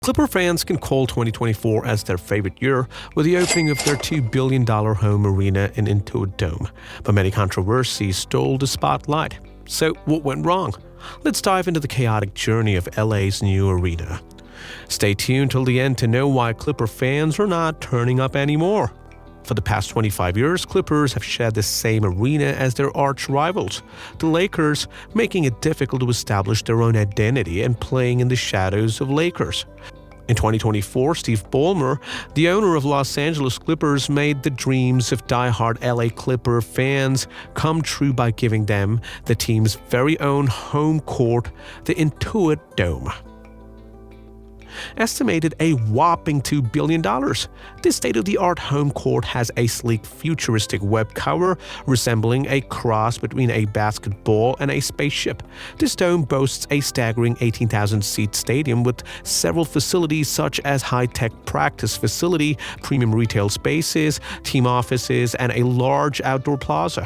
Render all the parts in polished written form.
Clipper fans can call 2024 as their favorite year with the opening of their $2 billion home arena in Intuit Dome, but many controversies stole the spotlight. So what went wrong? Let's dive into the chaotic journey of LA's new arena. Stay tuned till the end to know why Clipper fans are not turning up anymore. For the past 25 years, Clippers have shared the same arena as their arch rivals, the Lakers, making it difficult to establish their own identity and playing in the shadows of Lakers. In 2024, Steve Ballmer, the owner of Los Angeles Clippers, made the dreams of die-hard LA Clipper fans come true by giving them the team's very own home court, the Intuit Dome. Estimated a whopping $2 billion. This state-of-the-art home court has a sleek, futuristic web cover resembling a cross between a basketball and a spaceship. This dome boasts a staggering 18,000-seat stadium with several facilities such as high-tech practice facility, premium retail spaces, team offices, and a large outdoor plaza.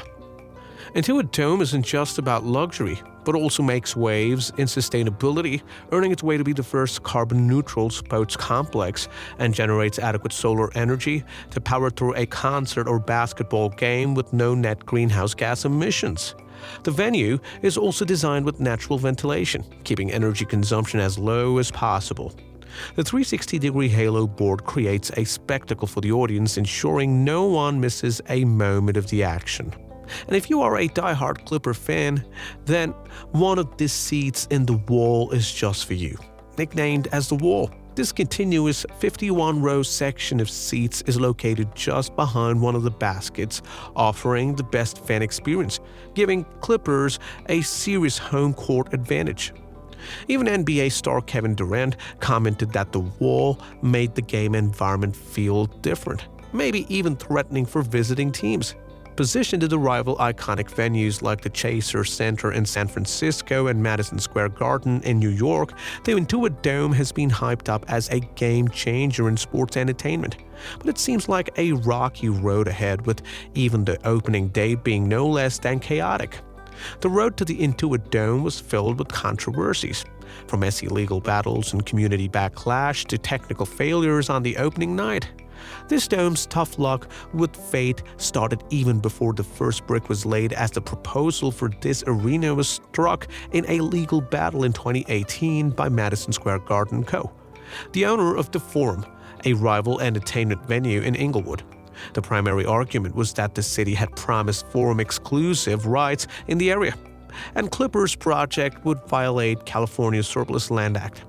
Intuit Dome isn't just about luxury, but also makes waves in sustainability, earning its way to be the first carbon-neutral sports complex, and generates adequate solar energy to power through a concert or basketball game with no net greenhouse gas emissions. The venue is also designed with natural ventilation, keeping energy consumption as low as possible. The 360-degree halo board creates a spectacle for the audience, ensuring no one misses a moment of the action. And if you are a die-hard Clipper fan, then one of these seats in the wall is just for you. Nicknamed as the Wall, this continuous 51-row section of seats is located just behind one of the baskets, offering the best fan experience, giving Clippers a serious home court advantage. Even NBA star Kevin Durant commented that the wall made the game environment feel different, maybe even threatening for visiting teams. Positioned to the rival iconic venues like the Chase Center in San Francisco and Madison Square Garden in New York, the Intuit Dome has been hyped up as a game-changer in sports entertainment. But it seems like a rocky road ahead, with even the opening day being no less than chaotic. The road to the Intuit Dome was filled with controversies, from messy legal battles and community backlash to technical failures on the opening night. This dome's tough luck with fate started even before the first brick was laid, as the proposal for this arena was struck in a legal battle in 2018 by Madison Square Garden Co., the owner of the Forum, a rival entertainment venue in Inglewood. The primary argument was that the city had promised Forum exclusive rights in the area, and Clippers' project would violate California's Surplus Land Act,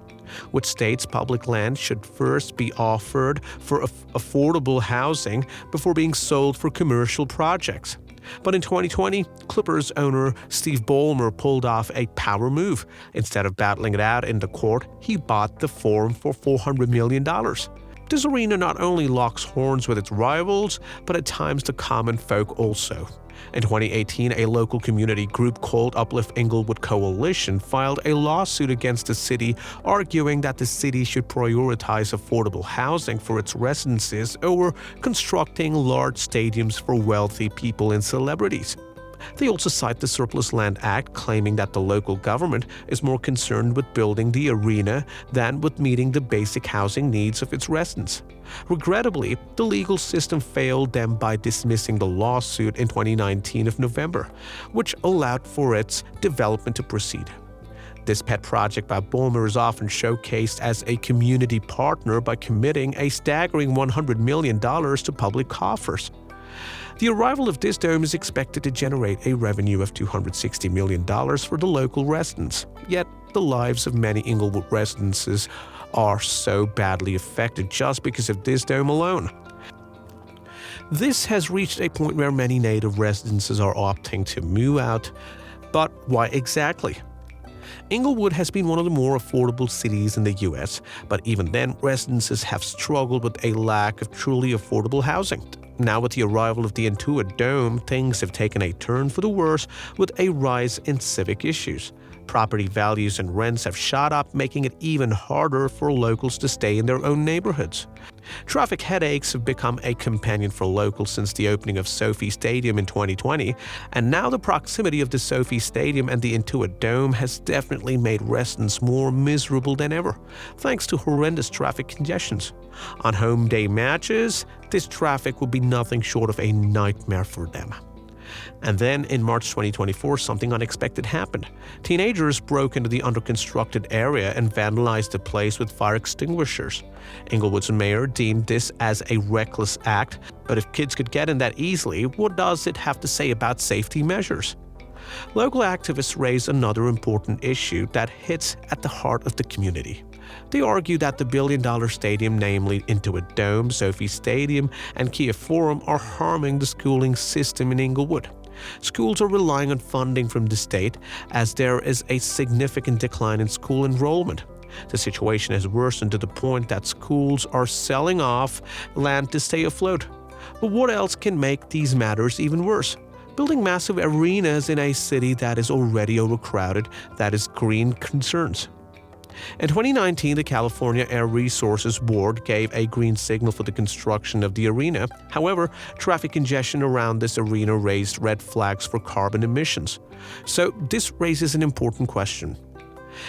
which states public land should first be offered for affordable housing before being sold for commercial projects. But in 2020, Clippers owner Steve Ballmer pulled off a power move. Instead of battling it out in the court, he bought the Forum for $400 million. This arena not only locks horns with its rivals, but at times the common folk also. In 2018, a local community group called Uplift Inglewood Coalition filed a lawsuit against the city, arguing that the city should prioritize affordable housing for its residents over constructing large stadiums for wealthy people and celebrities. They also cite the Surplus Land Act, claiming that the local government is more concerned with building the arena than with meeting the basic housing needs of its residents. Regrettably, the legal system failed them by dismissing the lawsuit in 2019 of November, which allowed for its development to proceed. This pet project by Ballmer is often showcased as a community partner by committing a staggering $100 million to public coffers. The arrival of this dome is expected to generate a revenue of $260 million for the local residents, yet the lives of many Inglewood residents are so badly affected just because of this dome alone. This has reached a point where many native residences are opting to move out, but why exactly? Inglewood has been one of the more affordable cities in the US, but even then, residences have struggled with a lack of truly affordable housing. Now, with the arrival of the Intuit Dome, things have taken a turn for the worse, with a rise in civic issues. Property values and rents have shot up, making it even harder for locals to stay in their own neighborhoods. Traffic headaches have become a companion for locals since the opening of SoFi Stadium in 2020, and now the proximity of the SoFi Stadium and the Intuit Dome has definitely made residents more miserable than ever, thanks to horrendous traffic congestions. On home day matches, this traffic would be nothing short of a nightmare for them. And then, in March 2024, something unexpected happened. Teenagers broke into the under-constructed area and vandalized the place with fire extinguishers. Inglewood's mayor deemed this as a reckless act, but if kids could get in that easily, what does it have to say about safety measures? Local activists raise another important issue that hits at the heart of the community. They argue that the billion-dollar stadium, namely Intuit Dome, SoFi Stadium, and Kia Forum, are harming the schooling system in Inglewood. Schools are relying on funding from the state as there is a significant decline in school enrollment. The situation has worsened to the point that schools are selling off land to stay afloat. But what else can make these matters even worse? Building massive arenas in a city that is already overcrowded, that is green concerns. In 2019, the California Air Resources Board gave a green signal for the construction of the arena. However, traffic congestion around this arena raised red flags for carbon emissions. So this raises an important question.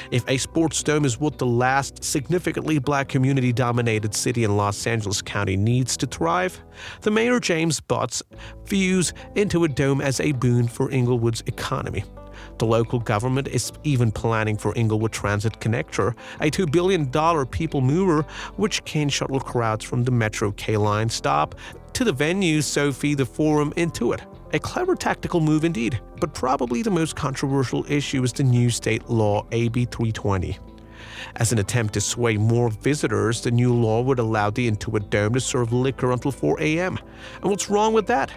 If a sports dome is what the last significantly black community-dominated city in Los Angeles County needs to thrive, the mayor James Butts views Intuit Dome as a boon for Inglewood's economy. The local government is even planning for Inglewood Transit Connector, a $2 billion people mover which can shuttle crowds from the Metro K-Line stop to the venue SoFi the Forum Intuit. A clever tactical move indeed, but probably the most controversial issue is the new state law AB 320. As an attempt to sway more visitors, the new law would allow the Intuit Dome to serve liquor until 4 a.m. And what's wrong with that?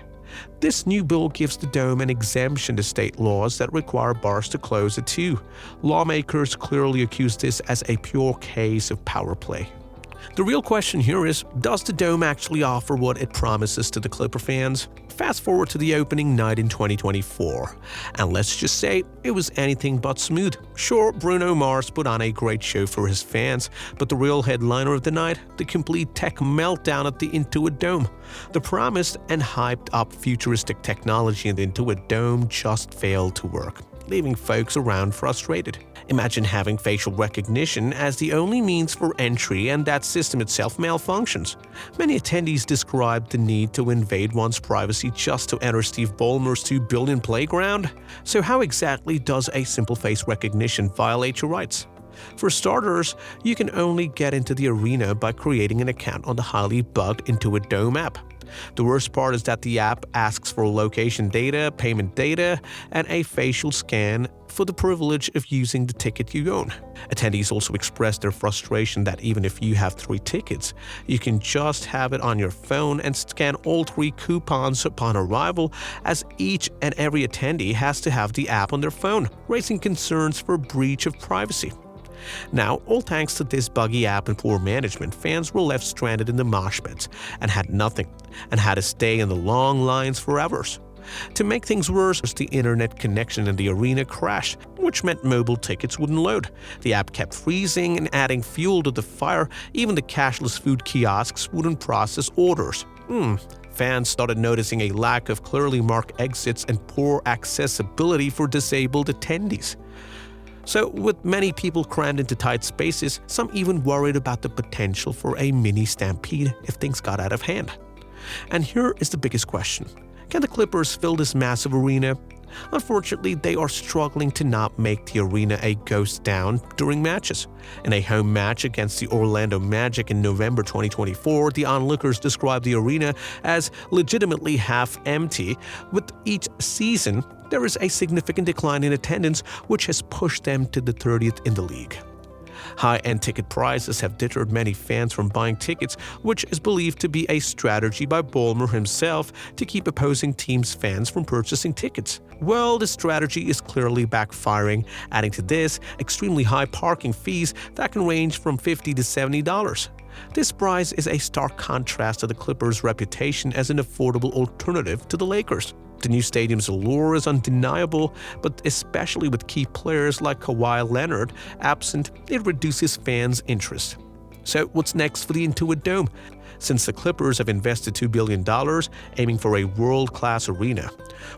This new bill gives the Dome an exemption to state laws that require bars to close at 2. Lawmakers clearly accuse this as a pure case of power play. The real question here is, does the Dome actually offer what it promises to the Clipper fans? Fast forward to the opening night in 2024, and let's just say it was anything but smooth. Sure, Bruno Mars put on a great show for his fans, but the real headliner of the night, the complete tech meltdown at the Intuit Dome. The promised and hyped-up futuristic technology in the Intuit Dome just failed to work, leaving folks around frustrated. Imagine having facial recognition as the only means for entry and that system itself malfunctions. Many attendees described the need to invade one's privacy just to enter Steve Ballmer's $2 billion playground. So how exactly does a simple face recognition violate your rights? For starters, you can only get into the arena by creating an account on the highly bugged Intuit Dome app. The worst part is that the app asks for location data, payment data, and a facial scan for the privilege of using the ticket you own. Attendees also expressed their frustration that even if you have 3 tickets, you can just have it on your phone and scan all 3 coupons upon arrival, as each and every attendee has to have the app on their phone, raising concerns for breach of privacy. Now, all thanks to this buggy app and poor management, fans were left stranded in the mosh pits and had nothing, and had to stay in the long lines for hours. To make things worse, the internet connection in the arena crashed, which meant mobile tickets wouldn't load. The app kept freezing and adding fuel to the fire. Even the cashless food kiosks wouldn't process orders. Fans started noticing a lack of clearly marked exits and poor accessibility for disabled attendees. So, with many people crammed into tight spaces, some even worried about the potential for a mini stampede if things got out of hand. And here is the biggest question. Can the Clippers fill this massive arena? Unfortunately, they are struggling to not make the arena a ghost town during matches. In a home match against the Orlando Magic in November 2024, the onlookers described the arena as legitimately half empty. With each season, there is a significant decline in attendance, which has pushed them to the 30th in the league. High-end ticket prices have deterred many fans from buying tickets, which is believed to be a strategy by Ballmer himself to keep opposing teams' fans from purchasing tickets. Well, the strategy is clearly backfiring. Adding to this, extremely high parking fees that can range from $50 to $70. This price is a stark contrast to the Clippers' reputation as an affordable alternative to the Lakers. The new stadium's allure is undeniable, but especially with key players like Kawhi Leonard absent, it reduces fans' interest. So what's next for the Intuit Dome? Since the Clippers have invested $2 billion aiming for a world-class arena,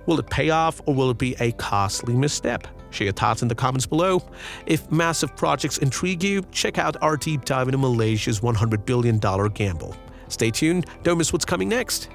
will it pay off or will it be a costly misstep? Share your thoughts in the comments below. If massive projects intrigue you, check out our deep dive into Malaysia's $100 billion gamble. Stay tuned, don't miss what's coming next.